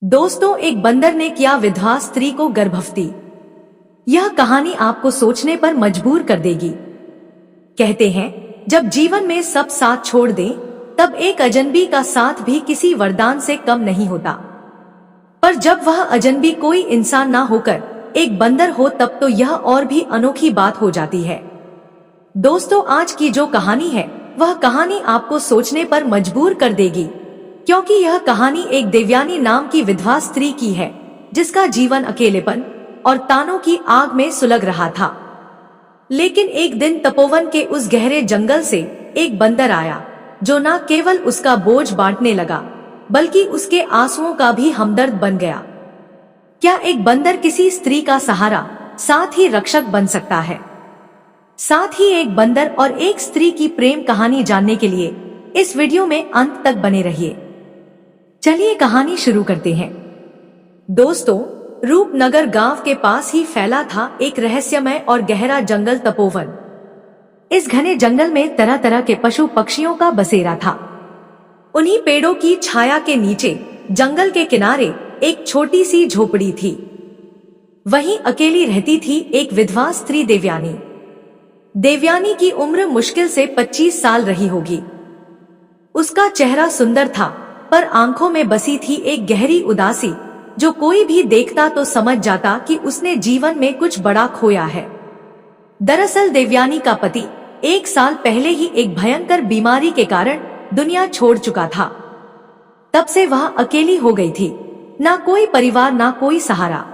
दोस्तों, एक बंदर ने किया विधवा स्त्री को गर्भवती। यह कहानी आपको सोचने पर मजबूर कर देगी। कहते हैं, जब जीवन में सब साथ छोड़ दें, तब एक अजनबी का साथ भी किसी वरदान से कम नहीं होता। पर जब वह अजनबी कोई इंसान ना होकर एक बंदर हो, तब तो यह और भी अनोखी बात हो जाती है। दोस्तों, आज की जो कहानी है, वह कहानी आपको सोचने पर मजबूर कर देगी, क्योंकि यह कहानी एक देवयानी नाम की विधवा स्त्री की है, जिसका जीवन अकेलेपन और तानों की आग में सुलग रहा था। लेकिन एक दिन तपोवन के उस गहरे जंगल से एक बंदर आया, जो न केवल उसका बोझ बांटने लगा, बल्कि उसके आंसुओं का भी हमदर्द बन गया। क्या एक बंदर किसी स्त्री का सहारा, साथ ही रक्षक बन सकता है? साथ ही एक बंदर और एक स्त्री की प्रेम कहानी जानने के लिए इस वीडियो में अंत तक बने रहिए। चलिए कहानी शुरू करते हैं। दोस्तों, रूपनगर गांव के पास ही फैला था एक रहस्यमय और गहरा जंगल तपोवन। इस घने जंगल में तरह तरह के पशु पक्षियों का बसेरा था। उन्हीं पेड़ों की छाया के नीचे जंगल के किनारे एक छोटी सी झोपड़ी थी। वहीं अकेली रहती थी एक विधवा स्त्री देवयानी। देवयानी की उम्र मुश्किल से 25 साल रही होगी। उसका चेहरा सुंदर था, पर आंखों में बसी थी एक गहरी उदासी, जो कोई भी देखता तो समझ जाता कि उसने जीवन में कुछ बड़ा खोया है। दरअसल देवयानी का पति 1 साल पहले ही एक भयंकर बीमारी के कारण दुनिया छोड़ चुका था। तब से वह अकेली हो गई थी, ना कोई परिवार, ना कोई सहारा।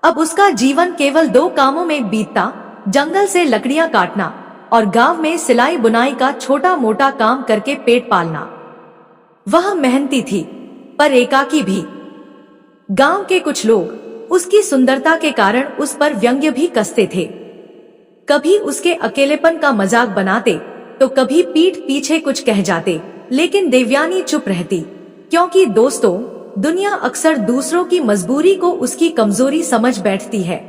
अब उसका जीवन केवल 2 कामों में बीतता, जंगल से लकड़ियां काटना और गांव में सिलाई बुनाई का छोटा मोटा काम करके पेट पालना। वह मेहनती थी, पर एकाकी भी। गांव के कुछ लोग उसकी सुंदरता के कारण उस पर व्यंग्य भी कसते थे। कभी उसके अकेलेपन का मजाक बनाते, तो कभी पीठ पीछे कुछ कह जाते, लेकिन देवयानी चुप रहती, क्योंकि दोस्तों, दुनिया अक्सर दूसरों की मजबूरी को उसकी कमजोरी समझ बैठती है।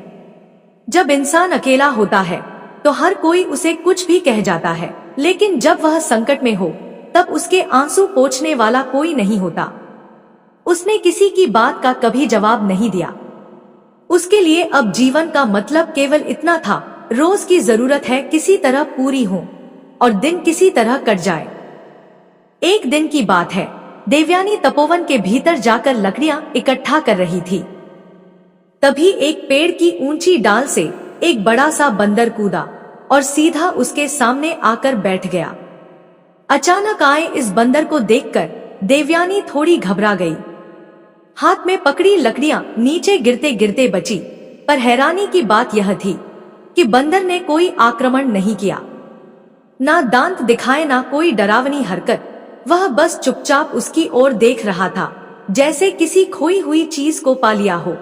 जब इंसान अकेला होता है, तो हर कोई उसे कुछ भी कह जाता है, लेकिन जब वह संकट में हो, तब उसके आंसू पोंछने वाला कोई नहीं होता। उसने किसी की बात का कभी जवाब नहीं दिया। उसके लिए अब जीवन का मतलब केवल इतना था, रोज की जरूरत है किसी तरह पूरी हो और दिन किसी तरह कट जाए। एक दिन की बात है, देवयानी तपोवन के भीतर जाकर लकड़ियां इकट्ठा कर रही थी। तभी एक पेड़ की ऊंची डाल से एक बड़ा सा बंदर कूदा और सीधा उसके सामने आकर बैठ गया। अचानक आए इस बंदर को देखकर देवयानी थोड़ी घबरा गई। हाथ में पकड़ी लकड़ियां नीचे गिरते गिरते बची, पर हैरानी की बात यह थी कि बंदर ने कोई आक्रमण नहीं किया। ना दांत दिखाए, ना कोई डरावनी हरकत। वह बस चुपचाप उसकी ओर देख रहा था, जैसे किसी खोई हुई चीज को पा लिया हो।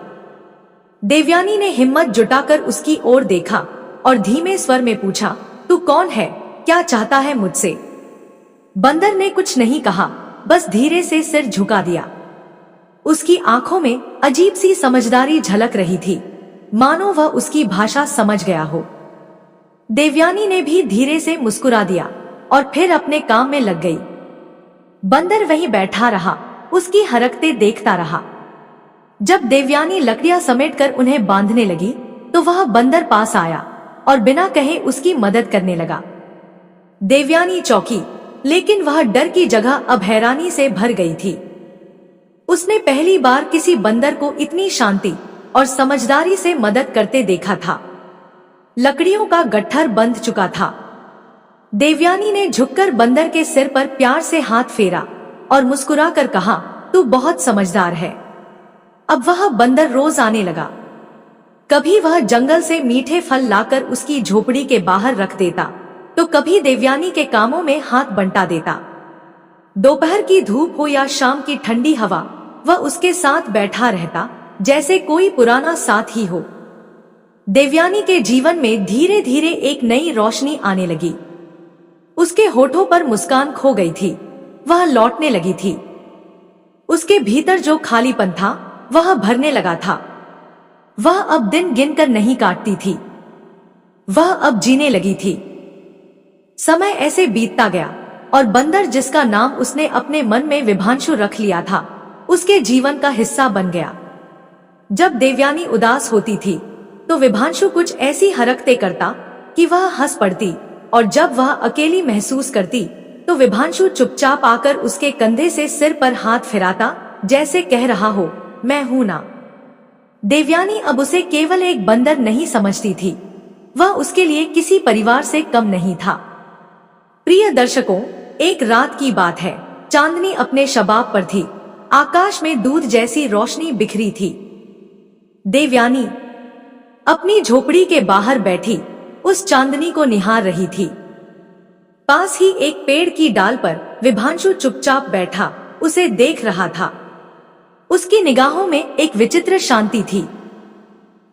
देवयानी ने हिम्मत जुटाकर उसकी ओर देखा और धीमे स्वर में पूछा, तू कौन है? क्या चाहता है मुझसे? बंदर ने कुछ नहीं कहा, बस धीरे से सिर झुका दिया। उसकी आंखों में अजीब सी समझदारी झलक रही थी, मानो वह उसकी भाषा समझ गया हो। देवयानी ने भी धीरे से मुस्कुरा दिया और फिर अपने काम में लग गई। बंदर वहीं बैठा रहा, उसकी हरकतें देखता रहा। जब देवयानी लकड़ियां समेटकर उन्हें बांधने लगी, तो वह बंदर पास आया और बिना कहे उसकी मदद करने लगा। देवयानी चौंकी, लेकिन वह डर की जगह अब हैरानी से भर गई थी। उसने पहली बार किसी बंदर को इतनी शांति और समझदारी से मदद करते देखा था। लकड़ियों का गट्ठर बंध चुका था। देवयानी ने झुककर बंदर के सिर पर प्यार से हाथ फेरा और मुस्कुराकर कहा, तू बहुत समझदार है। अब वह बंदर रोज आने लगा। कभी वह जंगल से मीठे फल लाकर उसकी झोपड़ी के बाहर रख देता, तो कभी देवयानी के कामों में हाथ बंटा देता। दोपहर की धूप हो या शाम की ठंडी हवा, वह उसके साथ बैठा रहता, जैसे कोई पुराना साथ ही हो। देवयानी के जीवन में धीरे धीरे एक नई रोशनी आने लगी। उसके होठों पर मुस्कान खो गई थी, वह लौटने लगी थी। उसके भीतर जो खालीपन था, वह भरने लगा था। वह अब दिन गिनकर नहीं काटती थी, वह अब जीने लगी थी। समय ऐसे बीतता गया और बंदर, जिसका नाम उसने अपने मन में विभांशु रख लिया था, उसके जीवन का हिस्सा बन गया। जब देवयानी उदास होती थी तो विभांशु कुछ ऐसी हरकतें करता कि वह हंस पड़ती, और जब वह अकेली महसूस करती तो विभांशु चुपचाप आकर उसके कंधे से सिर पर हाथ फिराता, जैसे कह रहा हो, मैं हूं ना। देवयानी अब उसे केवल एक बंदर नहीं समझती थी, वह उसके लिए किसी परिवार से कम नहीं था। प्रिय दर्शकों, एक रात की बात है। चांदनी अपने शबाब पर थी, आकाश में दूध जैसी रोशनी बिखरी थी। देवयानी अपनी झोपड़ी के बाहर बैठी उस चांदनी को निहार रही थी। पास ही एक पेड़ की डाल पर विभांशु चुपचाप बैठा उसे देख रहा था। उसकी निगाहों में एक विचित्र शांति थी।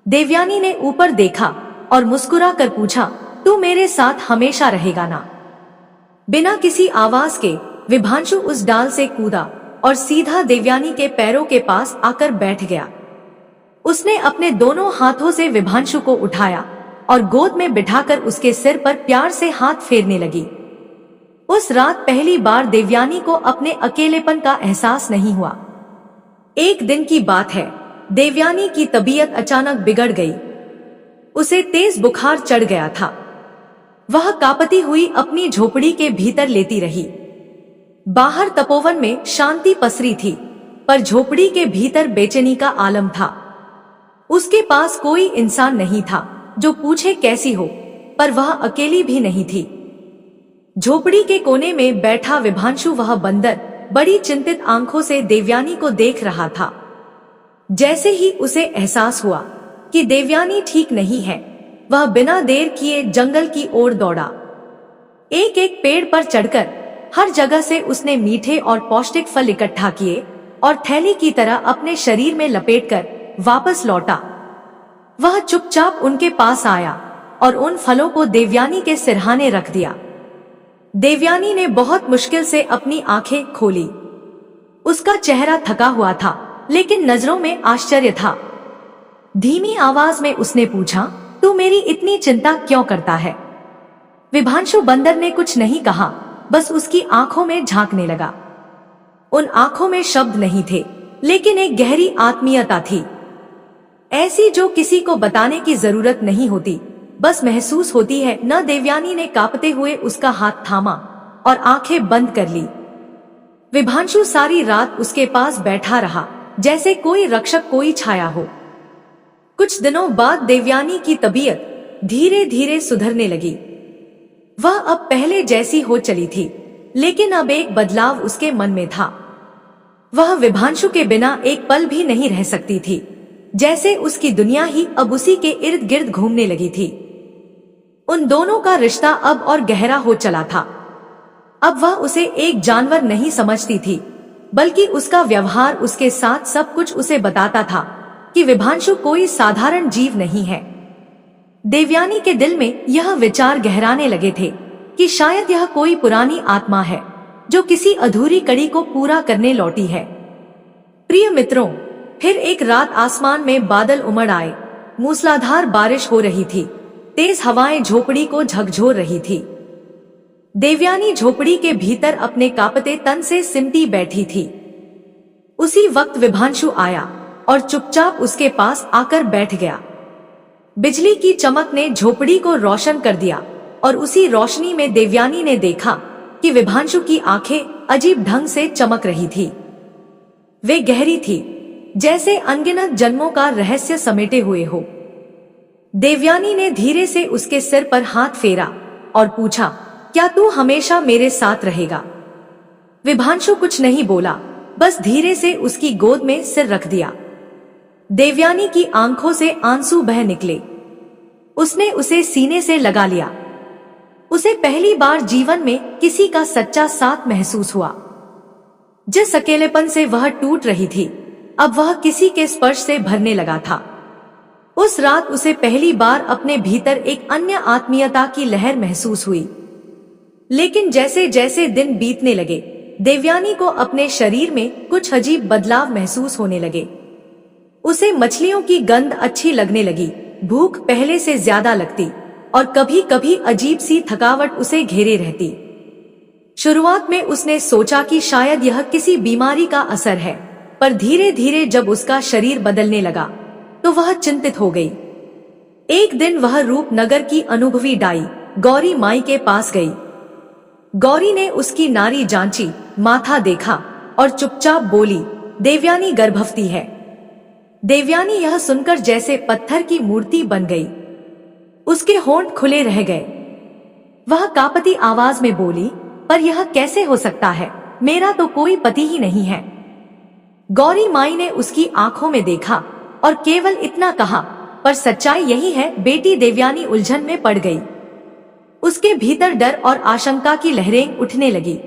देवयानी ने ऊपर देखा और मुस्कुरा कर पूछा, तू मेरे साथ हमेशा रहेगा ना? बिना किसी आवाज के विभांशु उस डाल से कूदा और सीधा देवयानी के पैरों के पास आकर बैठ गया। उसने अपने दोनों हाथों से विभांशु को उठाया और गोद में बिठाकर उसके सिर पर प्यार से हाथ फेरने लगी। उस रात पहली बार देवयानी को अपने अकेलेपन का एहसास नहीं हुआ। एक दिन की बात है, देवयानी की तबीयत अचानक बिगड़ गई। उसे तेज बुखार चढ़ गया था। वह कांपती हुई अपनी झोपड़ी के भीतर लेटी रही। बाहर तपोवन में शांति पसरी थी, पर झोपड़ी के भीतर बेचैनी का आलम था। उसके पास कोई इंसान नहीं था जो पूछे कैसी हो, पर वह अकेली भी नहीं थी। झोपड़ी के कोने में बैठा विभांशु, वह बंदर, बड़ी चिंतित आंखों से देवयानी को देख रहा था। जैसे ही उसे एहसास हुआ कि देवयानी ठीक नहीं है, वह बिना देर किए जंगल की ओर दौड़ा। एक एक पेड़ पर चढ़कर हर जगह से उसने मीठे और पौष्टिक फल इकट्ठा किए और थैली की तरह अपने शरीर में लपेटकर वापस लौटा। वह चुपचाप उनके पास आया और उन फलों को देवयानी के सिरहाने रख दिया। देवयानी ने बहुत मुश्किल से अपनी आंखें खोली। उसका चेहरा थका हुआ था, लेकिन नजरों में आश्चर्य था। धीमी आवाज में उसने पूछा, तू मेरी इतनी चिंता क्यों करता है? विभांशु बंदर ने कुछ नहीं कहा, बस उसकी आंखों में झांकने लगा। उन आंखों में शब्द नहीं थे, लेकिन एक गहरी आत्मीयता थी, ऐसी जो किसी को बताने की जरूरत नहीं होती, बस महसूस होती है न। देवयानी ने कांपते हुए उसका हाथ थामा और आंखें बंद कर ली। विभांशु सारी रात उसके पास बैठा रहा, जैसे कोई रक्षक, कोई छाया हो। कुछ दिनों बाद देवयानी की तबीयत धीरे धीरे सुधरने लगी। वह अब पहले जैसी हो चली थी, लेकिन अब एक बदलाव उसके मन में था। वह विभांशु के बिना एक पल भी नहीं रह सकती थी, जैसे उसकी दुनिया ही अब उसी के इर्द गिर्द घूमने लगी थी। उन दोनों का रिश्ता अब और गहरा हो चला था। अब वह उसे एक जानवर नहीं समझती थी, बल्कि उसका व्यवहार, उसके साथ सब कुछ उसे बताता था कि विभांशु कोई साधारण जीव नहीं है। देवयानी के दिल में यह विचार गहराने लगे थे कि शायद यह कोई पुरानी आत्मा है जो किसी अधूरी कड़ी को पूरा करने लौटी है। प्रिय मित्रों, फिर एक रात आसमान में बादल उमड़ आए। मूसलाधार बारिश हो रही थी, तेज हवाएं झोपड़ी को झकझोर रही थी। देवयानी झोपड़ी के भीतर अपने कांपते तन से सिमटी बैठी थी। उसी वक्त विभांशु आया और चुपचाप उसके पास आकर बैठ गया। बिजली की चमक ने झोपड़ी को रोशन कर दिया और उसी रोशनी में देवयानी ने देखा कि विभांशु की आंखें अजीब ढंग से चमक रही थी। वे गहरी थी, जैसे अनगिनत जन्मों का रहस्य समेटे हुए हो। देवयानी ने धीरे से उसके सिर पर हाथ फेरा और पूछा, क्या तू हमेशा मेरे साथ रहेगा? विभांशु कुछ नहीं बोला, बस धीरे से उसकी गोद में सिर रख दिया। देवयानी की आंखों से आंसू बह निकले। उसने उसे सीने से लगा लिया। उसे पहली बार जीवन में किसी का सच्चा साथ महसूस हुआ। जिस अकेलेपन से वह टूट रही थी, अब वह किसी के स्पर्श से भरने लगा था। उस रात उसे पहली बार अपने भीतर एक अन्य आत्मीयता की लहर महसूस हुई। लेकिन जैसे जैसे दिन बीतने लगे, देवयानी को अपने शरीर में कुछ अजीब बदलाव महसूस होने लगे। उसे मछलियों की गंध अच्छी लगने लगी, भूख पहले से ज्यादा लगती और कभी कभी अजीब सी थकावट उसे घेरे रहती। शुरुआत में उसने सोचा कि शायद यह किसी बीमारी का असर है, पर धीरे धीरे जब उसका शरीर बदलने लगा तो वह चिंतित हो गई। एक दिन वह रूपनगर की अनुभवी दाई गौरी माई के पास गई। गौरी ने उसकी नारी जांची, माथा देखा और चुपचाप बोली, देवयानी गर्भवती है। देवयानी यह सुनकर जैसे पत्थर की मूर्ति बन गई। उसके होंठ खुले रह गए। वह कांपती आवाज में बोली, पर यह कैसे हो सकता है? मेरा तो कोई पति ही नहीं है। गौरी माई ने उसकी आंखों में देखा और केवल इतना कहा, पर सच्चाई यही है। बेटी देवयानी उलझन में पड़ गई। उसके भीतर डर और आशंका की लहरें उठने लगी।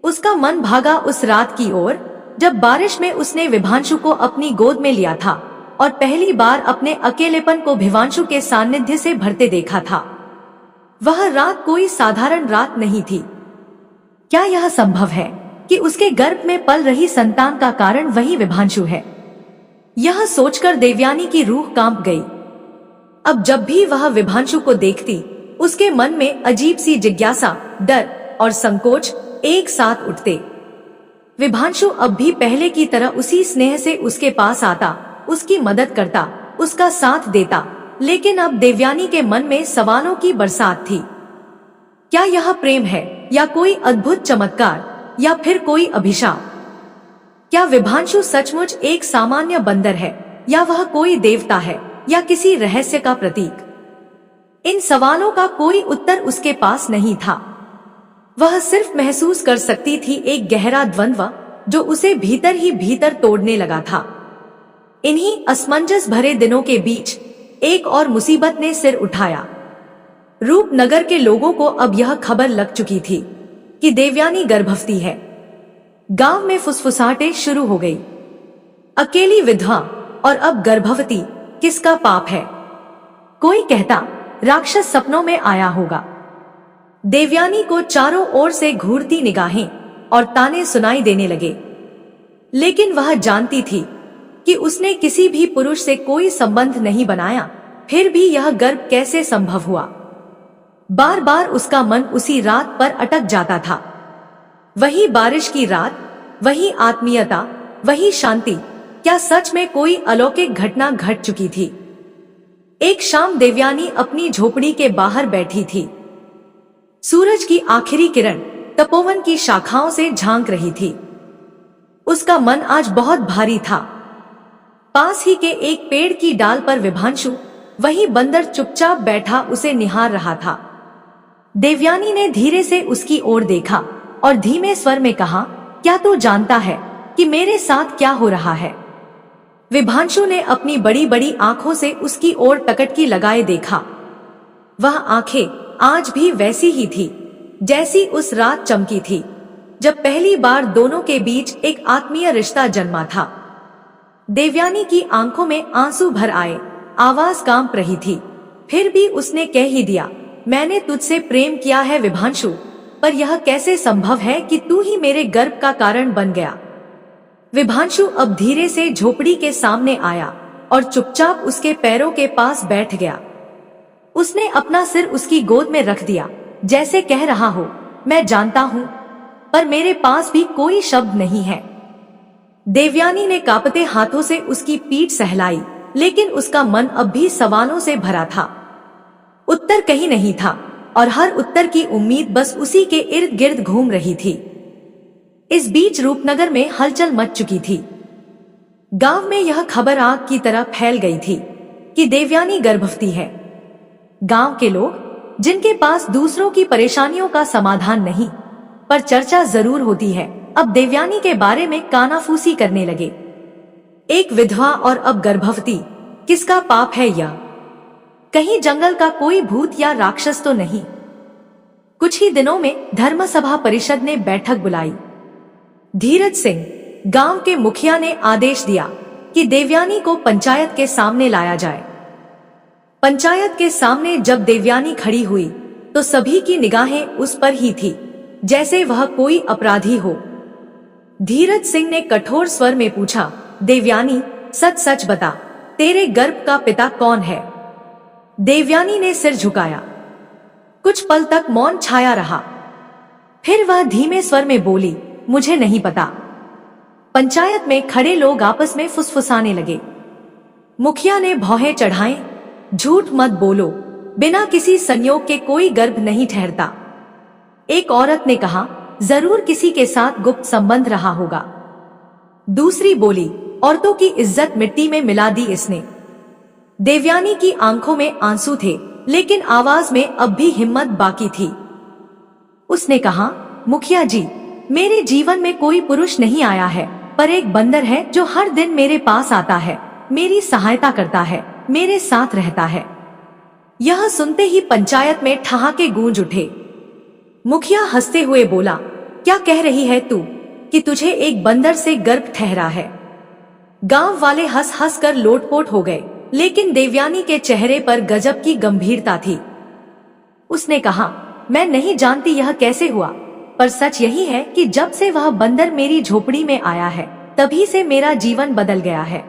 उसका मन भागा उस रात की ओर जब बारिश में उसने विभांशु को अपनी गोद में लिया था और पहली बार अपने अकेलेपन को विभांशु के सानिध्य से भरते देखा था। वह रात कोई साधारण रात नहीं थी। क्या यह संभव है कि उसके गर्भ में पल रही संतान का कारण वही विभांशु है? यह सोचकर देवयानी की रूह कांप गई। अब जब भी वह विभांशु को देखती, उसके मन में अजीब सी जिज्ञासा, डर और संकोच एक साथ उठते। विभांशु अब भी पहले की तरह उसी स्नेह से उसके पास आता, उसकी मदद करता, उसका साथ देता, लेकिन अब देवयानी के मन में सवालों की बरसात थी। क्या यह प्रेम है या कोई अद्भुत चमत्कार या फिर कोई अभिशाप? क्या विभांशु सचमुच एक सामान्य बंदर है या वह कोई देवता है या किसी रहस्य का प्रतीक? इन सवालों का कोई उत्तर उसके पास नहीं था। वह सिर्फ महसूस कर सकती थी एक गहरा द्वंद्व जो उसे भीतर ही भीतर तोड़ने लगा था। इन्हीं असमंजस भरे दिनों के बीच एक और मुसीबत ने सिर उठाया। रूपनगर के लोगों को अब यह खबर लग चुकी थी कि देवयानी गर्भवती है। गांव में फुसफुसाहटें शुरू हो गई। अकेली विधवा और अब गर्भवती, किसका पाप है? कोई कहता राक्षस सपनों में आया होगा। देवयानी को चारों ओर से घूरती निगाहें और ताने सुनाई देने लगे, लेकिन वह जानती थी कि उसने किसी भी पुरुष से कोई संबंध नहीं बनाया, फिर भी यह गर्भ कैसे संभव हुआ? बार बार उसका मन उसी रात पर अटक जाता था। वही बारिश की रात, वही आत्मीयता, वही शांति। क्या सच में कोई अलौकिक घटना घट चुकी थी? एक शाम देवयानी अपनी झोपड़ी के बाहर बैठी थी। सूरज की आखिरी किरण तपोवन की शाखाओं से झांक रही थी। उसका मन आज बहुत भारी था। पास ही के एक पेड़ की डाल पर विभांशु, वही बंदर, चुपचाप बैठा उसे निहार रहा था। देवयानी ने धीरे से उसकी ओर देखा और धीमे स्वर में कहा, क्या तू जानता है कि मेरे साथ क्या हो रहा है? विभांशु ने अपनी बड़ी बड़ी आंखों से उसकी ओर टकटकी लगाए देखा। वह आंखें आज भी वैसी ही थी जैसी उस रात चमकी थी जब पहली बार दोनों के बीच एक आत्मीय रिश्ता जन्मा था। देवयानी की आंखों में आंसू भर आए, आवाज कांप रही थी। फिर भी उसने कह ही दिया, मैंने तुझसे प्रेम किया है विभांशु, पर यह कैसे संभव है कि तू ही मेरे गर्भ का कारण बन गया? विभांशु अब धीरे से झोपड़ी के सामने आया और चुपचाप उसके पैरों के पास बैठ गया। उसने अपना सिर उसकी गोद में रख दिया, जैसे कह रहा हो, मैं जानता हूं, पर मेरे पास भी कोई शब्द नहीं है। देवयानी ने कांपते हाथों से उसकी पीठ सहलाई, लेकिन उसका मन अब भी सवालों से भरा था। उत्तर कहीं नहीं था और हर उत्तर की उम्मीद बस उसी के इर्द गिर्द घूम रही थी। इस बीच रूपनगर में हलचल मच चुकी थी। गांव में यह खबर आग की तरह फैल गई थी कि देवयानी गर्भवती है। गांव के लोग, जिनके पास दूसरों की परेशानियों का समाधान नहीं, पर चर्चा जरूर होती है, अब देवयानी के बारे में कानाफूसी करने लगे। एक विधवा और अब गर्भवती, किसका पाप है यह? कहीं जंगल का कोई भूत या राक्षस तो नहीं? कुछ ही दिनों में धर्मसभा परिषद ने बैठक बुलाई। धीरज सिंह, गांव के मुखिया, ने आदेश दिया कि देवयानी को पंचायत के सामने लाया जाए। पंचायत के सामने जब देवयानी खड़ी हुई तो सभी की निगाहें उस पर ही थी, जैसे वह कोई अपराधी हो। धीरज सिंह ने कठोर स्वर में पूछा, देवयानी, सच सच बता, तेरे गर्भ का पिता कौन है? देवयानी ने सिर झुकाया। कुछ पल तक मौन छाया रहा। फिर वह धीमे स्वर में बोली, मुझे नहीं पता। पंचायत में खड़े लोग आपस में फुसफुसाने लगे। मुखिया ने भौहें चढ़ाएं, झूठ मत बोलो, बिना किसी संयोग के कोई गर्भ नहीं ठहरता। एक औरत ने कहा, जरूर किसी के साथ गुप्त संबंध रहा होगा। दूसरी बोली, औरतों की इज्जत मिट्टी में मिला दी इसने। देवयानी की आंखों में आंसू थे, लेकिन आवाज में अब भी हिम्मत बाकी थी। उसने कहा, मुखिया जी, मेरे जीवन में कोई पुरुष नहीं आया है, पर एक बंदर है जो हर दिन मेरे पास आता है, मेरी सहायता करता है, मेरे साथ रहता है। यह सुनते ही पंचायत में ठहाके गूंज उठे। मुखिया हंसते हुए बोला, क्या कह रही है तू कि तुझे एक बंदर से गर्भ ठहरा है? गांव वाले हंस हंस कर लोटपोट हो गए, लेकिन देवयानी के चेहरे पर गजब की गंभीरता थी। उसने कहा, मैं नहीं जानती यह कैसे हुआ, पर सच यही है कि जब से वह बंदर मेरी झोपड़ी में आया है, तभी से मेरा जीवन बदल गया है।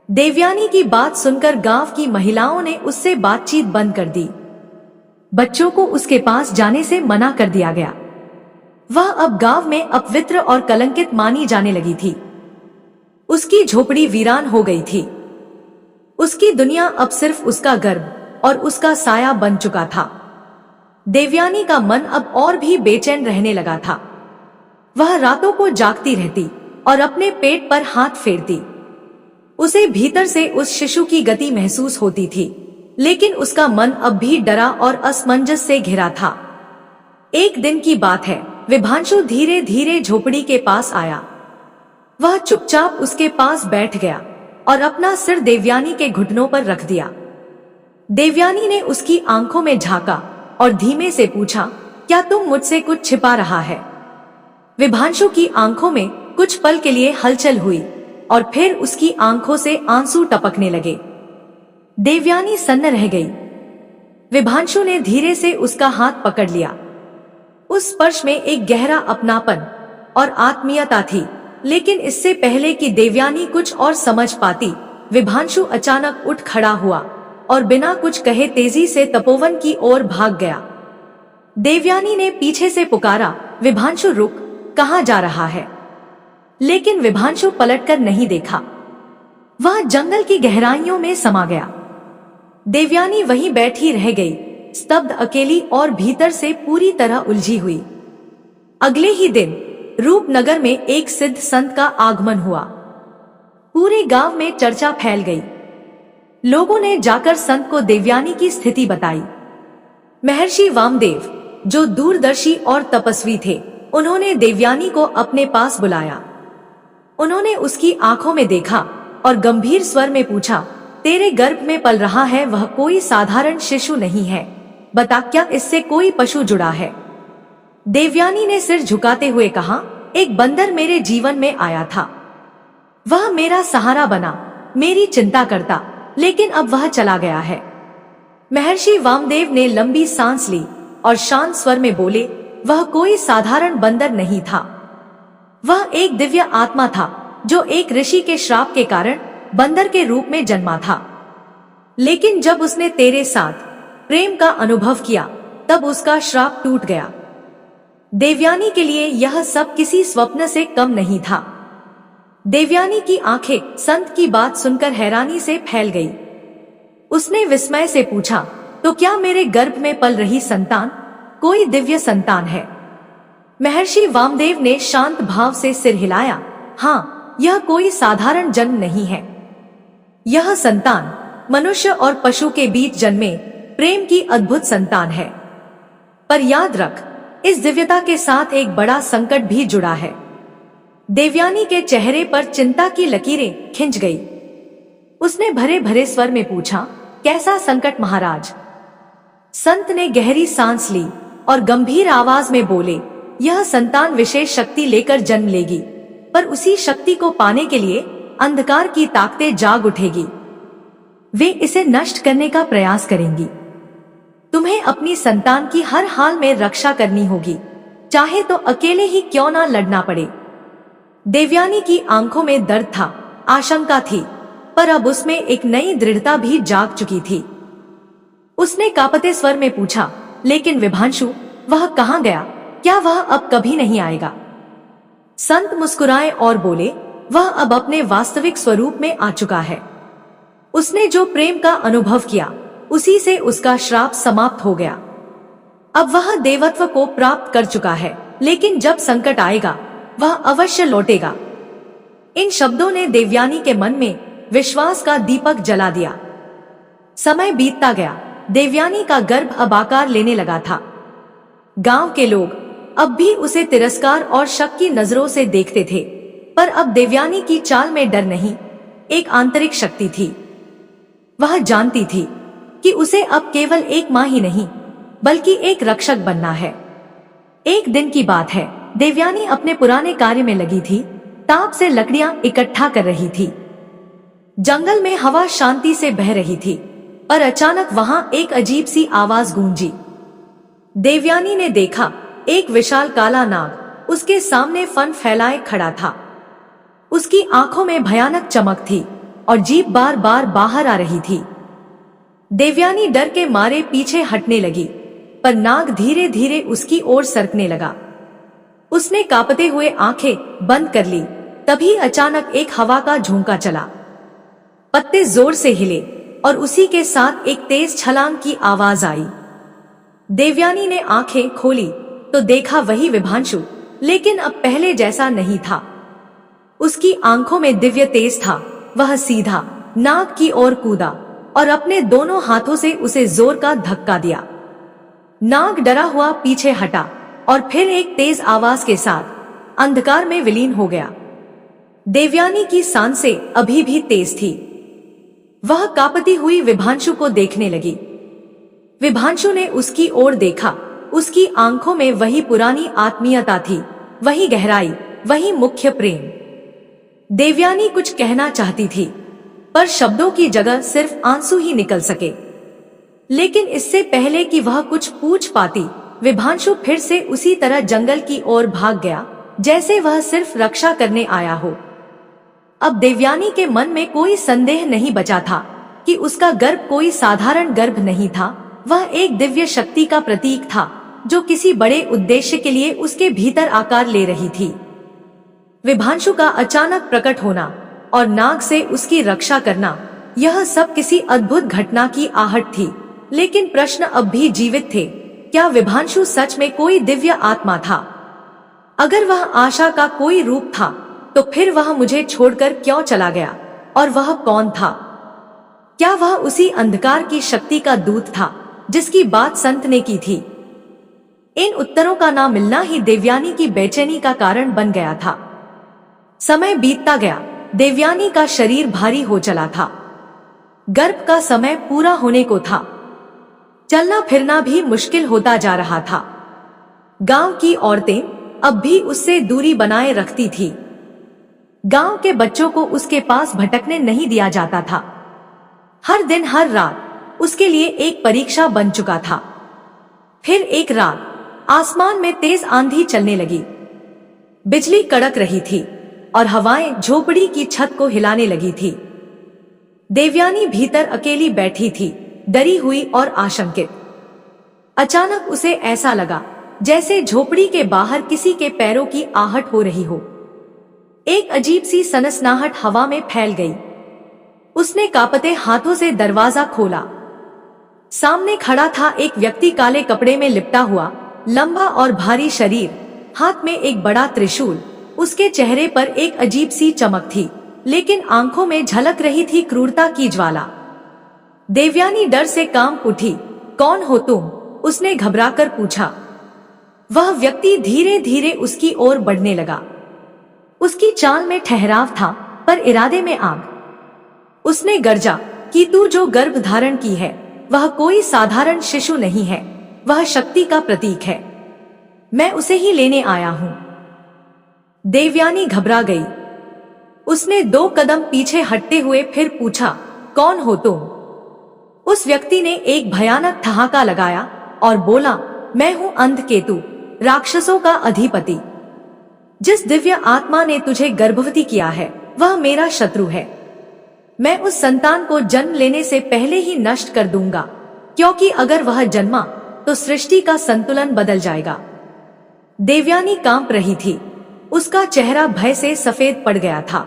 देवयानी की बात सुनकर गांव की महिलाओं ने उससे बातचीत बंद कर दी। बच्चों को उसके पास जाने से मना कर दिया गया। वह अब गांव में अपवित्र और कलंकित मानी जाने लगी थी। उसकी झोपड़ी वीरान हो गई थी। उसकी दुनिया अब सिर्फ उसका गर्भ और उसका साया बन चुका था। देवयानी का मन अब और भी बेचैन रहने लगा था। वह रातों को जागती रहती और अपने पेट पर हाथ फेरती। उसे भीतर से उस शिशु की गति महसूस होती थी, लेकिन उसका मन अब भी डरा और असमंजस से घिरा था। एक दिन की बात है, विभांशु धीरे धीरे झोपड़ी के पास आया। वह चुपचाप उसके पास बैठ गया और अपना सिर देवयानी के घुटनों पर रख दिया। देवयानी ने उसकी आंखों में झांका और धीमे से पूछा, क्या तुम मुझसे कुछ छिपा रहा है? विभांशु की आंखों में कुछ पल के लिए हलचल हुई और फिर उसकी आंखों से आंसू टपकने लगे। देवयानी सन्न रह गई। विभांशु ने धीरे से उसका हाथ पकड़ लिया। उस स्पर्श में एक गहरा अपनापन और आत्मीयता थी, लेकिन इससे पहले कि देवयानी कुछ और समझ पाती, विभांशु अचानक उठ खड़ा हुआ और बिना कुछ कहे तेजी से तपोवन की ओर भाग गया। देवयानी ने पीछे से पुकारा, विभांशु रुक, कहाँ जा रहा है? लेकिन विभांशु पलटकर नहीं देखा। वह जंगल की गहराइयों में समा गया। देवयानी वहीं बैठी रह गई, स्तब्ध, अकेली और भीतर से पूरी तरह उलझी हुई। अगले ही दिन रूपनगर में एक सिद्ध संत का आगमन हुआ। पूरे गांव में चर्चा फैल गई। लोगों ने जाकर संत को देवयानी की स्थिति बताई। महर्षि वामदेव, जो दूरदर्शी और तपस्वी थे, उन्होंने देवयानी को अपने पास बुलाया। उन्होंने उसकी आंखों में देखा और गंभीर स्वर में पूछा, तेरे गर्भ में पल रहा है वह कोई साधारण शिशु नहीं है, बता क्या इससे कोई पशु जुड़ा है? देवयानी ने सिर झुकाते हुए कहा, एक बंदर मेरे जीवन में आया था। वह मेरा सहारा बना, मेरी चिंता करता, लेकिन अब वह चला गया है। महर्षि वामदेव ने लंबी सांस ली और शांत स्वर में बोले, वह कोई साधारण बंदर नहीं था। वह एक दिव्य आत्मा था जो एक ऋषि के श्राप के कारण बंदर के रूप में जन्मा था। लेकिन जब उसने तेरे साथ प्रेम का अनुभव किया, तब उसका श्राप टूट गया। देवयानी के लिए यह सब किसी स्वप्न से कम नहीं था। देवयानी की आंखें संत की बात सुनकर हैरानी से फैल गई। उसने विस्मय से पूछा, तो क्या मेरे गर्भ में पल रही संतान कोई दिव्य संतान है? महर्षि वामदेव ने शांत भाव से सिर हिलाया, हाँ, यह कोई साधारण जन्म नहीं है। यह संतान मनुष्य और पशु के बीच जन्मे प्रेम की अद्भुत संतान है। पर याद रख, इस दिव्यता के साथ एक बड़ा संकट भी जुड़ा है। देवयानी के चेहरे पर चिंता की लकीरें खिंच गई। उसने भरे भरे स्वर में पूछा, कैसा संकट महाराज? संत ने गहरी सांस ली और गंभीर आवाज में बोले, यह संतान विशेष शक्ति लेकर जन्म लेगी, पर उसी शक्ति को पाने के लिए अंधकार की ताकतें जाग उठेगी। वे इसे नष्ट करने का प्रयास करेंगी। तुम्हें अपनी संतान की हर हाल में रक्षा करनी होगी, चाहे तो अकेले ही क्यों ना लड़ना पड़े। देवयानी की आंखों में दर्द था, आशंका थी, पर अब उसमें एक नई दृढ़ता भी जाग चुकी थी। उसने कांपते स्वर में पूछा, लेकिन विभांशु, वह कहाँ गया? क्या वह अब कभी नहीं आएगा? संत मुस्कुराए और बोले, वह अब अपने वास्तविक स्वरूप में आ चुका है। उसने जो प्रेम का अनुभव किया, उसी से उसका श्राप समाप्त हो गया। अब वह देवत्व को प्राप्त कर चुका है, लेकिन जब संकट आएगा वह अवश्य लौटेगा। इन शब्दों ने देवयानी के मन में विश्वास का दीपक जला दिया। समय बीतता गया। देवयानी का गर्भ अब आकार लेने लगा था। गांव के लोग अब भी उसे तिरस्कार और शक की नजरों से देखते थे, पर अब देवयानी की चाल में डर नहीं, एक आंतरिक शक्ति थी। वह जानती थी कि उसे अब केवल एक मां ही नहीं, बल्कि एक रक्षक बनना है। एक दिन की बात है, देवयानी अपने पुराने कार्य में लगी थी। ताप से लकड़ियां इकट्ठा कर रही थी। जंगल में हवा शांति से बह रही थी, पर अचानक वहां एक अजीब सी आवाज गूंजी। देवयानी ने देखा, एक विशाल काला नाग उसके सामने फन फैलाए खड़ा था। उसकी आंखों में भयानक चमक थी और जीभ बार बार बाहर आ रही थी। देवयानी डर के मारे पीछे हटने लगी, पर नाग धीरे धीरे उसकी ओर सरकने लगा। उसने कांपते हुए आंखें बंद कर ली। तभी अचानक एक हवा का झोंका चला। पत्ते जोर से हिले और उसी के साथ एक तेज छलांग की आवाज आई। देवयानी ने आंखें खोली तो देखा वही विभांशु, लेकिन अब पहले जैसा नहीं था। उसकी आंखों में दिव्य तेज था। वह सीधा नाग की ओर कूदा और अपने दोनों हाथों से उसे जोर का धक्का दिया। नाग डरा हुआ पीछे हटा और फिर एक तेज आवाज के साथ अंधकार में विलीन हो गया। देवयानी की सांसें अभी भी तेज थी। वह कांपती हुई विभांशु को देखने लगी। विभांशु ने उसकी ओर देखा। उसकी आंखों में वही पुरानी आत्मीयता थी, वही गहराई, वही मुख्य प्रेम। देवयानी कुछ कहना चाहती थी, पर शब्दों की जगह सिर्फ आंसू ही निकल सके। लेकिन इससे पहले कि वह कुछ पूछ पाती, विभांशु फिर से उसी तरह जंगल की ओर भाग गया, जैसे वह सिर्फ रक्षा करने आया हो। अब देवयानी के मन में कोई संदेह नहीं बचा था कि उसका गर्भ कोई साधारण गर्भ नहीं था। वह एक दिव्य शक्ति का प्रतीक था, जो किसी बड़े उद्देश्य के लिए उसके भीतर आकार ले रही थी। विभांशु का अचानक प्रकट होना और नाग से उसकी रक्षा करना, यह सब किसी अद्भुत घटना की आहट थी। लेकिन प्रश्न अब भी जीवित थे, क्या विभांशु सच में कोई दिव्य आत्मा था? अगर वह आशा का कोई रूप था, तो फिर वह मुझे छोड़कर क्यों चला गया? और वह कौन था? क्या वह उसी अंधकार की शक्ति का दूत था जिसकी बात संत ने की थी? इन उत्तरों का ना मिलना ही देवयानी की बेचैनी का कारण बन गया था। समय बीतता गया। देवयानी का शरीर भारी हो चला था। गर्भ का समय पूरा होने को था। चलना फिरना भी मुश्किल होता जा रहा था। गांव की औरतें अब भी उससे दूरी बनाए रखती थी। गांव के बच्चों को उसके पास भटकने नहीं दिया जाता था। हर दिन हर रात उसके लिए एक परीक्षा बन चुका था। फिर एक रात आसमान में तेज आंधी चलने लगी। बिजली कड़क रही थी और हवाएं झोपड़ी की छत को हिलाने लगी थी। देवयानी भीतर अकेली बैठी थी, डरी हुई और आशंकित। अचानक उसे ऐसा लगा जैसे झोपड़ी के बाहर किसी के पैरों की आहट हो रही हो। एक अजीब सी सनसनाहट हवा में फैल गई। उसने कांपते हाथों से दरवाजा खोला। सामने खड़ा था एक व्यक्ति, काले कपड़े में लिपटा हुआ, लंबा और भारी शरीर, हाथ में एक बड़ा त्रिशूल। उसके चेहरे पर एक अजीब सी चमक थी, लेकिन आंखों में झलक रही थी क्रूरता की ज्वाला। देवयानी डर से कांप उठी। कौन हो तुम? उसने घबराकर पूछा। वह व्यक्ति धीरे धीरे उसकी ओर बढ़ने लगा। उसकी चाल में ठहराव था, पर इरादे में आग। उसने गर्जा कि तू जो गर्भ धारण की है, वह कोई साधारण शिशु नहीं है, वह शक्ति का प्रतीक है। मैं उसे ही लेने आया हूं। देवयानी घबरा गई। उसने 2 कदम पीछे हटते हुए फिर पूछा, कौन हो तुम? उस व्यक्ति ने एक भयानक ठहाका लगाया और बोला, मैं हूं अंधकेतु, राक्षसों का अधिपति। जिस दिव्य आत्मा ने तुझे गर्भवती किया है, वह मेरा शत्रु है। मैं उस संतान को जन्म लेने से पहले ही नष्ट कर दूंगा, क्योंकि अगर वह जन्मा तो सृष्टि का संतुलन बदल जाएगा। देवयानी कांप रही थी। उसका चेहरा भय से सफेद पड़ गया था।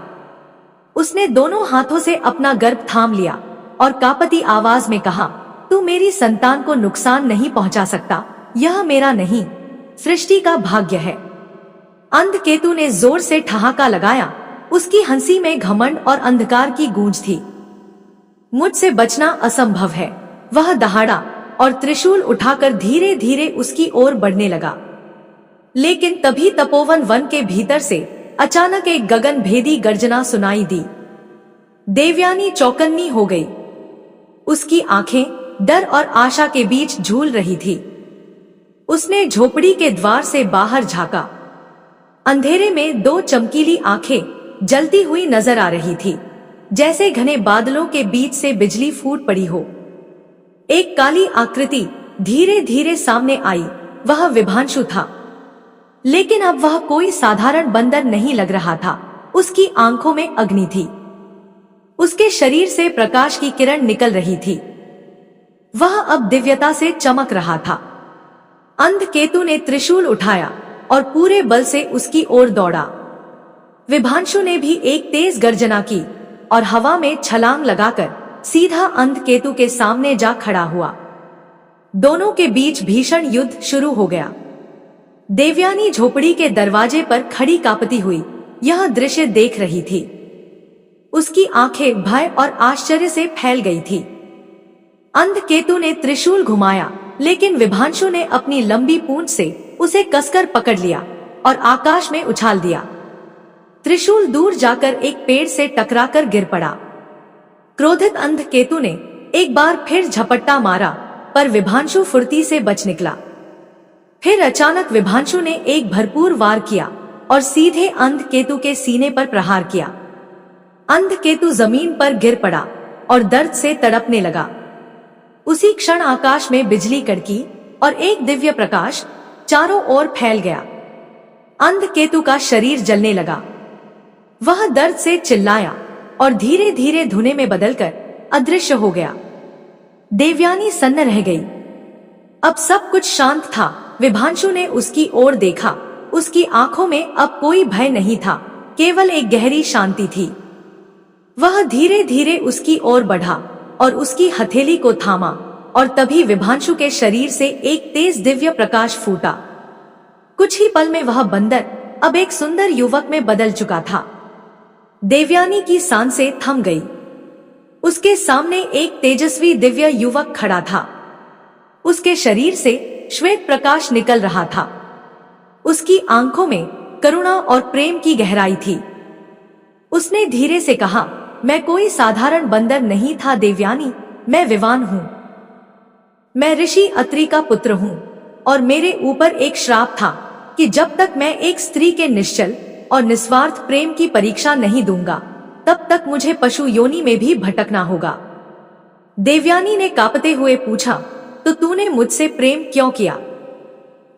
उसने दोनों हाथों से अपना गर्भ थाम लिया और कांपती आवाज में कहा, तू मेरी संतान को नुकसान नहीं पहुंचा सकता, यह मेरा नहीं, सृष्टि का भाग्य है। अंधकेतु ने जोर से ठहाका लगाया। उसकी हंसी में घमंड और अंधकार की गूंज थी। मुझसे बचना असंभव है। वह दहाड़ा और त्रिशूल उठाकर धीरे धीरे उसकी ओर बढ़ने लगा। लेकिन तभी तपोवन वन के भीतर से अचानक एक गगन भेदी गर्जना सुनाई दी। देवयानी चौकन्नी हो गई। उसकी आंखें डर और आशा के बीच झूल रही थी। उसने झोपड़ी के द्वार से बाहर झांका। अंधेरे में दो चमकीली आंखें जलती हुई नजर आ रही थी, जैसे घने बादलों के बीच से बिजली फूट पड़ी हो। एक काली आकृति धीरे धीरे सामने आई। वह विभांशु था, लेकिन अब वह कोई साधारण बंदर नहीं लग रहा था। उसकी आंखों में अग्नि थी। उसके शरीर से प्रकाश की किरण निकल रही थी। वह अब दिव्यता से चमक रहा था। अंधकेतु ने त्रिशूल उठाया और पूरे बल से उसकी ओर दौड़ा। विभांशु ने भी एक तेज गर्जना की और हवा में छलांग लगाकर सीधा अंधकेतु के सामने जा खड़ा हुआ। दोनों के बीच भीषण युद्ध शुरू हो गया। देवयानी झोपड़ी के दरवाजे पर खड़ी कांपती हुई यह दृश्य देख रही थी। उसकी आंखें भय और आश्चर्य से फैल गई थी। अंधकेतु ने त्रिशूल घुमाया, लेकिन विभांशु ने अपनी लंबी पूंछ से उसे कसकर पकड़ लिया और आकाश में उछाल दिया। त्रिशूल दूर जाकर एक पेड़ से टकराकर गिर पड़ा। क्रोधित अंधकेतु ने एक बार फिर झपट्टा मारा, पर विभांशु फुर्ती से बच निकला। फिर अचानक विभांशु ने एक भरपूर वार किया और सीधे अंधकेतु के सीने पर प्रहार किया। अंधकेतु जमीन पर गिर पड़ा और दर्द से तड़पने लगा। उसी क्षण आकाश में बिजली कड़की और एक दिव्य प्रकाश चारों ओर फैल गया। अंधकेतु का शरीर जलने लगा। वह दर्द से चिल्लाया और धीरे धीरे धुएं में बदलकर अदृश्य हो गया। देवयानी सन्न रह गई। अब सब कुछ शांत था। विभांशु ने उसकी ओर देखा। उसकी आंखों में अब कोई भय नहीं था, केवल एक गहरी शांति थी। वह धीरे धीरे उसकी ओर बढ़ा और उसकी हथेली को थामा, और तभी विभांशु के शरीर से एक तेज दिव्य प्रकाश फूटा। कुछ ही पल में वह बंदर अब एक सुंदर युवक में बदल चुका था। देवयानी की सांसें थम गई। उसके सामने एक तेजस्वी दिव्य युवक खड़ा था। उसके शरीर से श्वेत प्रकाश निकल रहा था। उसकी आंखों में करुणा और प्रेम की गहराई थी। उसने धीरे से कहा, मैं कोई साधारण बंदर नहीं था देवयानी, मैं विवान हूँ। मैं ऋषि अत्रि का पुत्र हूँ और मेरे ऊपर एक श्राप था कि जब तक मैं एक स्त्री के निश्चल और निस्वार्थ प्रेम की परीक्षा नहीं दूंगा, तब तक मुझे पशु योनि में भी भटकना होगा। देवयानी ने कांपते हुए पूछा, तो तूने मुझसे प्रेम क्यों किया?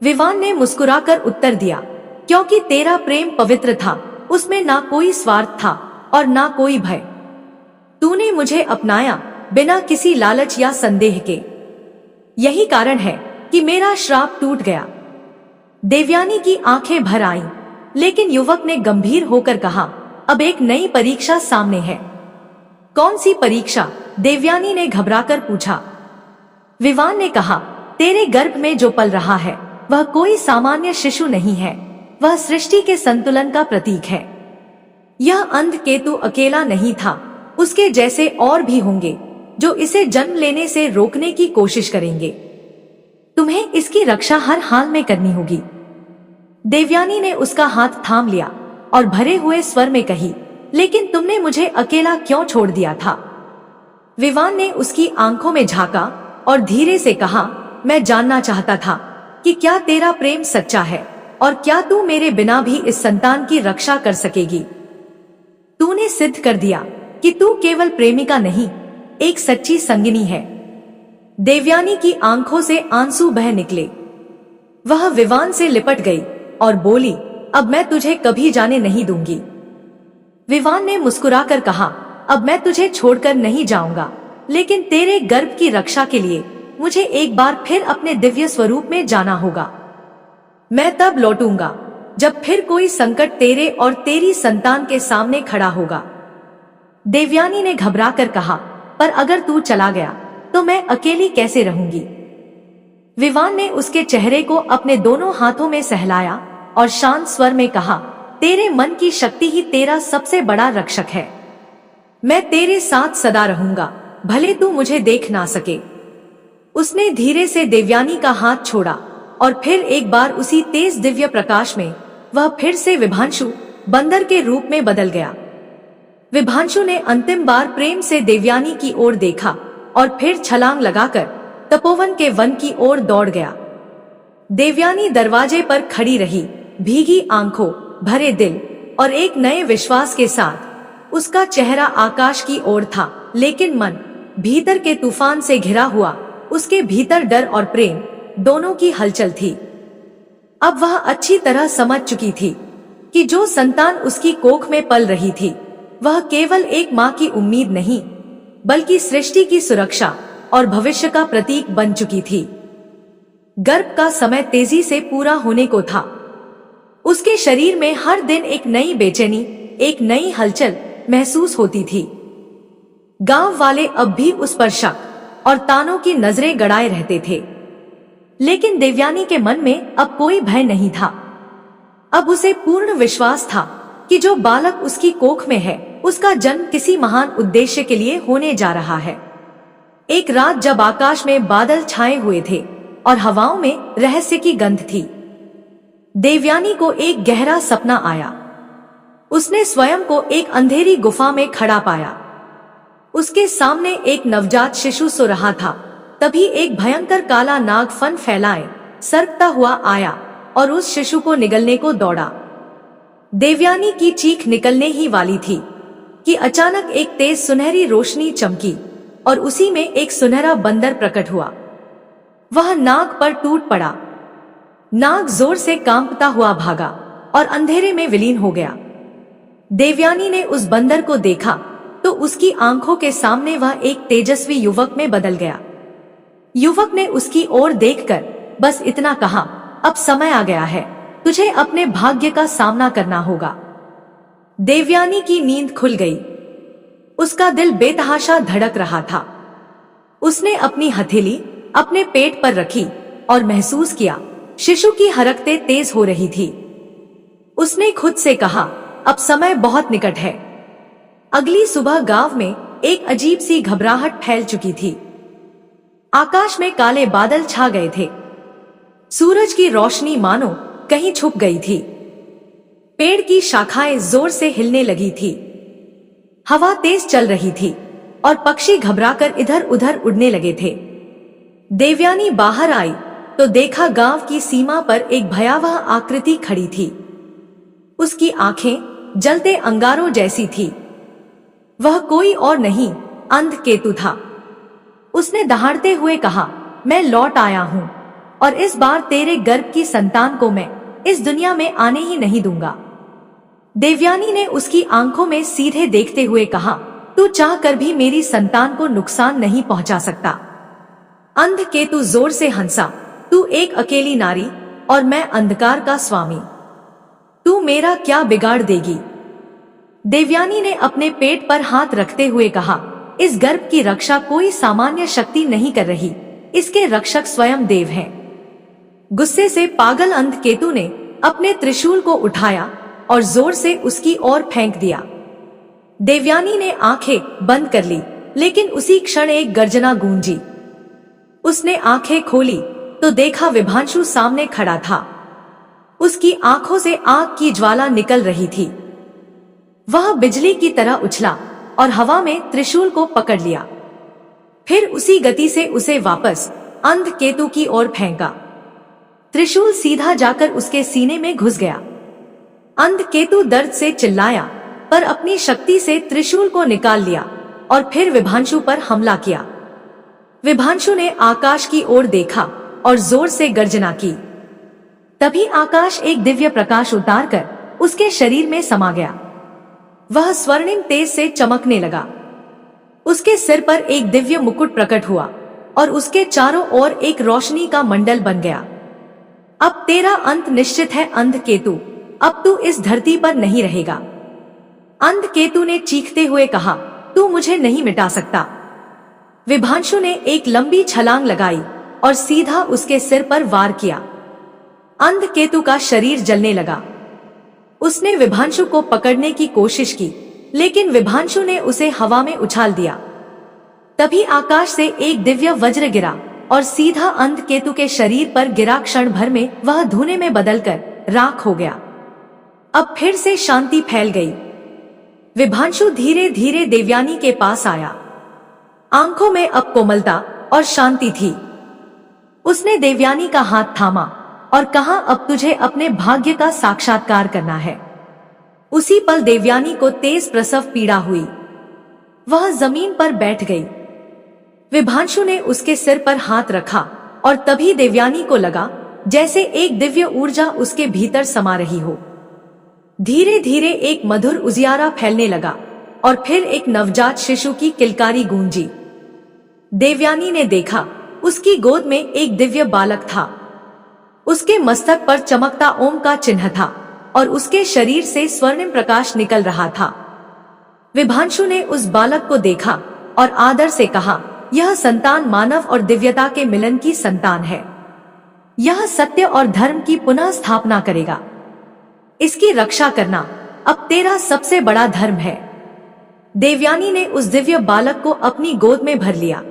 विवान ने मुस्कुराकर उत्तर दिया, क्योंकि तेरा प्रेम पवित्र था, उसमें ना कोई स्वार्थ था और ना कोई भय। तूने मुझे अपनाया बिना किसी लालच या संदेह के। यही कारण है कि मेरा श्राप टूट गया। देवयानी की आंखें भर आईं, लेकिन युवक ने गंभीर होकर कहा, अब एक नई परीक्षा सामने है। कौन सी परीक्षा? देवयानी ने घबराकर पूछा। विवान ने कहा, तेरे गर्भ में जो पल रहा है वह कोई सामान्य शिशु नहीं है, वह सृष्टि के संतुलन का प्रतीक है। यह अंधकेतु अकेला नहीं था, उसके जैसे और भी होंगे जो इसे जन्म लेने से रोकने की कोशिश करेंगे। तुम्हें इसकी रक्षा हर हाल में करनी होगी। देवयानी ने उसका हाथ थाम लिया और भरे हुए स्वर में कही, लेकिन तुमने मुझे अकेला क्यों छोड़ दिया था? विवान ने उसकी आंखों में झांका और धीरे से कहा, मैं जानना चाहता था कि क्या तेरा प्रेम सच्चा है और क्या तू मेरे बिना भी इस संतान की रक्षा कर सकेगी। तूने सिद्ध कर दिया कि तू केवल प्रेमिका नहीं, एक सच्ची संगिनी है। देवयानी की आंखों से आंसू बह निकले। वह विवान से लिपट गई और बोली, अब मैं तुझे कभी जाने नहीं दूंगी। विवान ने मुस्कुराकर कहा, अब मैं तुझे छोड़कर नहीं जाऊंगा, लेकिन तेरे गर्भ की रक्षा के लिए मुझे एक बार फिर अपने दिव्य स्वरूप में जाना होगा। मैं तब लौटूंगा जब फिर कोई संकट तेरे और तेरी संतान के सामने खड़ा होगा। देवयानी ने घबराकर कहा, पर अगर तू चला गया तो मैं अकेली कैसे रहूंगी। विवान ने उसके चेहरे को अपने दोनों हाथों में सहलाया और शांत स्वर में कहा, तेरे मन की शक्ति ही तेरा सबसे बड़ा रक्षक है। मैं तेरे साथ सदा रहूंगा, भले तू मुझे देख ना सके। उसने धीरे से देवयानी का हाथ छोड़ा और फिर एक बार उसी तेज दिव्य प्रकाश में वह फिर से विभांशु बंदर के रूप में बदल गया। विभांशु ने अंतिम बार प्रेम से देवयानी की ओर देखा और फिर छलांग लगाकर तपोवन के वन की ओर दौड़ गया। देवयानी दरवाजे पर खड़ी रही, भीगी आंखों, भरे दिल और एक नए विश्वास के साथ। उसका चेहरा आकाश की ओर था, लेकिन मन भीतर के तूफान से घिरा हुआ। उसके भीतर डर और प्रेम दोनों की हलचल थी। अब वह अच्छी तरह समझ चुकी थी कि जो संतान उसकी कोख में पल रही थी वह केवल एक माँ की उम्मीद नहीं, बल्कि सृष्टि की सुरक्षा और भविष्य का प्रतीक बन चुकी थी। गर्भ का समय तेजी से पूरा होने को था। उसके शरीर में हर दिन एक नई बेचैनी, एक नई हलचल महसूस होती थी। गांव वाले अब भी उस पर शक और तानों की नजरें गड़ाए रहते थे, लेकिन देवयानी के मन में अब कोई भय नहीं था। अब उसे पूर्ण विश्वास था कि जो बालक उसकी कोख में है उसका जन्म किसी महान उद्देश्य के लिए होने जा रहा है। एक रात जब आकाश में बादल छाए हुए थे और हवाओं में रहस्य की गंध थी, देवयानी को एक गहरा सपना आया। उसने स्वयं को एक अंधेरी गुफा में खड़ा पाया। उसके सामने एक नवजात शिशु सो रहा था। तभी एक भयंकर काला नाग फन फैलाए सरकता हुआ आया और उस शिशु को निगलने को दौड़ा। देवयानी की चीख निकलने ही वाली थी कि अचानक एक तेज सुनहरी रोशनी चमकी और उसी में एक सुनहरा बंदर प्रकट हुआ। वह नाग पर टूट पड़ा। नाग जोर से कांपता हुआ भागा और अंधेरे में विलीन हो गया। देवयानी ने उस बंदर को देखा तो उसकी आंखों के सामने वह एक तेजस्वी युवक में बदल गया। युवक ने उसकी ओर देखकर बस इतना कहा, अब समय आ गया है, तुझे अपने भाग्य का सामना करना होगा। देवयानी की नींद खुल गई। उसका दिल बेतहाशा धड़क रहा था। उसने अपनी हथेली अपने पेट पर रखी और महसूस किया शिशु की हरकतें तेज हो रही थी। उसने खुद से कहा, अब समय बहुत निकट है। अगली सुबह गांव में एक अजीब सी घबराहट फैल चुकी थी। आकाश में काले बादल छा गए थे। सूरज की रोशनी मानो कहीं छुप गई थी। पेड़ की शाखाएं जोर से हिलने लगी थी। हवा तेज चल रही थी और पक्षी घबराकर इधर उधर उड़ने लगे थे। देवयानी बाहर आई तो देखा गांव की सीमा पर एक भयावह आकृति खड़ी थी। उसकी आंखें जलते अंगारों जैसी थी। वह कोई और नहीं, अंधकेतु था। उसने दहाड़ते हुए कहा, मैं लौट आया हूं और इस बार तेरे गर्भ की संतान को मैं इस दुनिया में आने ही नहीं दूंगा। देवयानी ने उसकी आंखों में सीधे देखते हुए कहा, तू चाह कर भी मेरी संतान को नुकसान नहीं पहुंचा सकता। अंधकेतु जोर से हंसा, तू एक अकेली नारी और मैं अंधकार का स्वामी, तू मेरा क्या बिगाड़ देगी। देवयानी ने अपने पेट पर हाथ रखते हुए कहा, इस गर्भ की रक्षा कोई सामान्य शक्ति नहीं कर रही, इसके रक्षक स्वयं देव हैं। गुस्से से पागल अंधकेतु ने अपने त्रिशूल को उठाया और जोर से उसकी ओर फेंक दिया। देवयानी ने आंखें बंद कर ली, लेकिन उसी क्षण एक गर्जना गूंजी। उसने आंखें खोली तो देखा विभांशु सामने खड़ा था। उसकी आंखों से आग की ज्वाला निकल रही थी। वह बिजली की तरह उछला और हवा में त्रिशूल को पकड़ लिया। फिर उसी गति से उसे वापस अंधकेतु की ओर फेंका। त्रिशूल सीधा जाकर उसके सीने में घुस गया। अंधकेतु दर्द से चिल्लाया, पर अपनी शक्ति से त्रिशूल को निकाल लिया और फिर विभांशु पर हमला किया। विभांशु ने आकाश की ओर देखा और जोर से गर्जना की। तभी आकाश एक दिव्य प्रकाश उतारकर उसके शरीर में समा गया। वह स्वर्णिम तेज से चमकने लगा। उसके सिर पर एक दिव्य मुकुट प्रकट हुआ और उसके चारों ओर एक रोशनी का मंडल बन गया। अब तेरा अंत निश्चित है अंधकेतु, अब तू इस धरती पर नहीं रहेगा। अंधकेतु ने चीखते हुए कहा, तू मुझे नहीं मिटा सकता। विभांशु ने एक लंबी छलांग लगाई और सीधा उसके सिर पर वार किया। अंधकेतु का शरीर जलने लगा। उसने विभांशु को पकड़ने की कोशिश की, लेकिन विभांशु ने उसे हवा में उछाल दिया। तभी आकाश से एक दिव्य वज्र गिरा और सीधा अंधकेतु के शरीर पर गिरा। क्षण भर में वह धुएं में बदलकर राख हो गया। अब फिर से शांति फैल गई। विभांशु धीरे धीरे देवयानी के पास आया। आंखों में अब कोमलता और शांति थी। उसने देवयानी का हाथ थामा और कहा, अब तुझे अपने भाग्य का साक्षात्कार करना है। उसी पल देवयानी को तेज प्रसव पीड़ा हुई। वह जमीन पर बैठ गई। विभांशु ने उसके सिर पर हाथ रखा और तभी देवयानी को लगा जैसे एक दिव्य ऊर्जा उसके भीतर समा रही हो। धीरे धीरे एक मधुर उजियारा फैलने लगा और फिर एक नवजात शिशु की किलकारी गूंजी। देवयानी ने देखा, उसकी गोद में एक दिव्य बालक था। उसके मस्तक पर चमकता ओम का चिन्ह था और उसके शरीर से स्वर्णिम प्रकाश निकल रहा था। विभांशु ने उस बालक को देखा और आदर से कहा, यह संतान मानव और दिव्यता के मिलन की संतान है। यह सत्य और धर्म की पुनः स्थापना करेगा। इसकी रक्षा करना अब तेरा सबसे बड़ा धर्म है। देवयानी ने उस दिव्य बालक को अपनी गोद में भर लिया।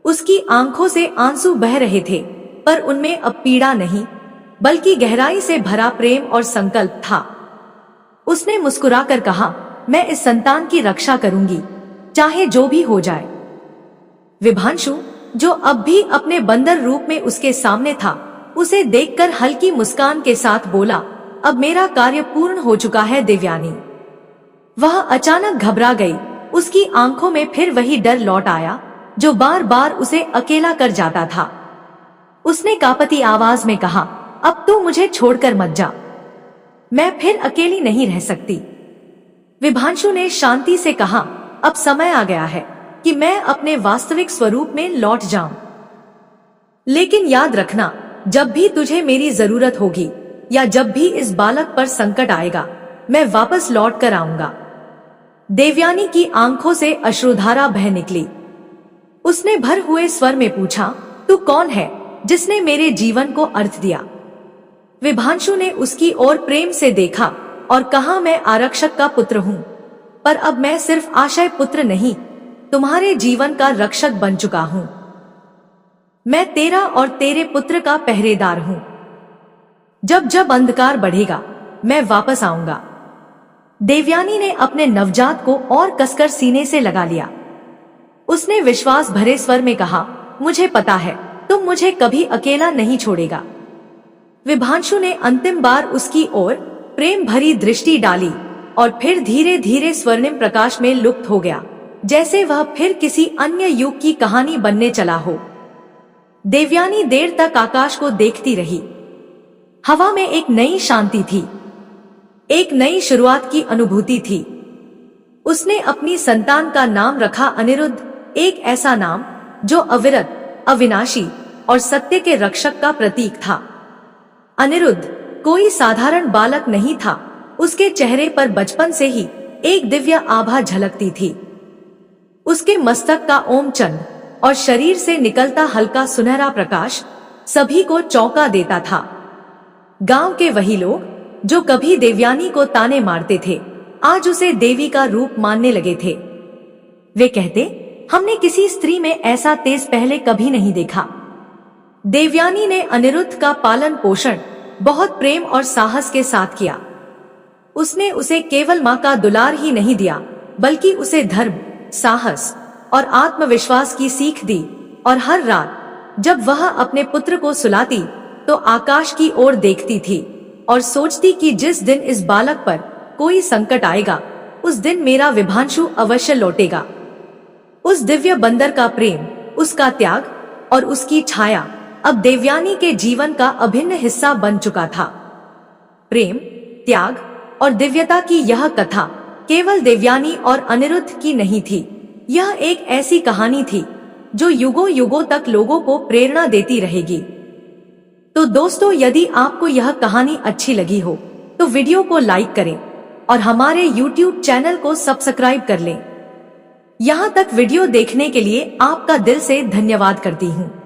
उसकी आंखों से आंसू बह रहे थे, पर उनमें अब पीड़ा नहीं, बल्कि गहराई से भरा प्रेम और संकल्प था। उसने मुस्कुराकर कहा, मैं इस संतान की रक्षा करूंगी, चाहे जो भी हो जाए। विभांशु, जो अब भी अपने बंदर रूप में उसके सामने था, उसे देखकर हल्की मुस्कान के साथ बोला, अब मेरा कार्य पूर्ण हो चुका है देवयानी। वह अचानक घबरा गई। उसकी आंखों में फिर वही डर लौट आया जो बार बार उसे अकेला कर जाता था। उसने कांपती आवाज में कहा, अब तू मुझे छोड़कर मत जा, मैं फिर अकेली नहीं रह सकती। विभांशु ने शांति से कहा, अब समय आ गया है कि मैं अपने वास्तविक स्वरूप में लौट जाऊं। लेकिन याद रखना, जब भी तुझे मेरी जरूरत होगी या जब भी इस बालक पर संकट आएगा, मैं वापस लौट कर आऊंगा। देवयानी की आंखों से अश्रुधारा बह निकली। उसने भर हुए स्वर में पूछा, तू कौन है जिसने मेरे जीवन को अर्थ दिया? विभांशु ने उसकी ओर प्रेम से देखा और कहा, मैं आरक्षक का पुत्र हूँ, पर अब मैं सिर्फ आशय पुत्र नहीं, तुम्हारे जीवन का रक्षक बन चुका हूँ। मैं तेरा और तेरे पुत्र का पहरेदार हूँ। जब जब अंधकार बढ़ेगा, मैं वापस आऊंगा। देवयानी ने अपने नवजात को और कसकर सीने से लगा लिया। उसने विश्वास भरे स्वर में कहा, मुझे पता है तुम मुझे कभी अकेला नहीं छोड़ेगा। विभांशु ने अंतिम बार उसकी ओर प्रेम भरी दृष्टि डाली और फिर धीरे धीरे स्वर्णिम प्रकाश में लुप्त हो गया, जैसे वह फिर किसी अन्य युग की कहानी बनने चला हो। देवयानी देर तक आकाश को देखती रही। हवा में एक नई शांति थी, एक नई शुरुआत की अनुभूति थी। उसने अपनी संतान का नाम रखा अनिरुद्ध, एक ऐसा नाम जो अविरत, अविनाशी और सत्य के रक्षक का प्रतीक था। अनिरुद्ध कोई साधारण बालक नहीं था। उसके चेहरे पर बचपन से ही एक दिव्य आभा झलकती थी। उसके मस्तक का ओम चंद और शरीर से निकलता हल्का सुनहरा प्रकाश सभी को चौंका देता था। गांव के वही लोग जो कभी देवयानी को ताने मारते थे, आज उसे देवी का रूप मानने लगे थे। वे कहते, हमने किसी स्त्री में ऐसा तेज पहले कभी नहीं देखा। देवयानी ने अनिरुद्ध का पालन पोषण बहुत प्रेम और साहस के साथ किया। उसने उसे केवल मां का दुलार ही नहीं दिया, बल्कि उसे धर्म, साहस और आत्मविश्वास की सीख दी। और हर रात जब वह अपने पुत्र को सुलाती तो आकाश की ओर देखती थी और सोचती कि जिस दिन इस बालक पर कोई संकट आएगा, उस दिन मेरा विभांशु अवश्य लौटेगा। उस दिव्य बंदर का प्रेम, उसका त्याग और उसकी छाया अब देवयानी के जीवन का अभिन्न हिस्सा बन चुका था। प्रेम, त्याग और दिव्यता की यह कथा केवल देवयानी और अनिरुद्ध की नहीं थी। यह एक ऐसी कहानी थी जो युगों युगों तक लोगों को प्रेरणा देती रहेगी। तो दोस्तों, यदि आपको यह कहानी अच्छी लगी हो तो तो वीडियो को लाइक करें और हमारे YouTube चैनल को सब्सक्राइब कर लें। यहाँ तक वीडियो देखने के लिए आपका दिल से धन्यवाद करती हूँ।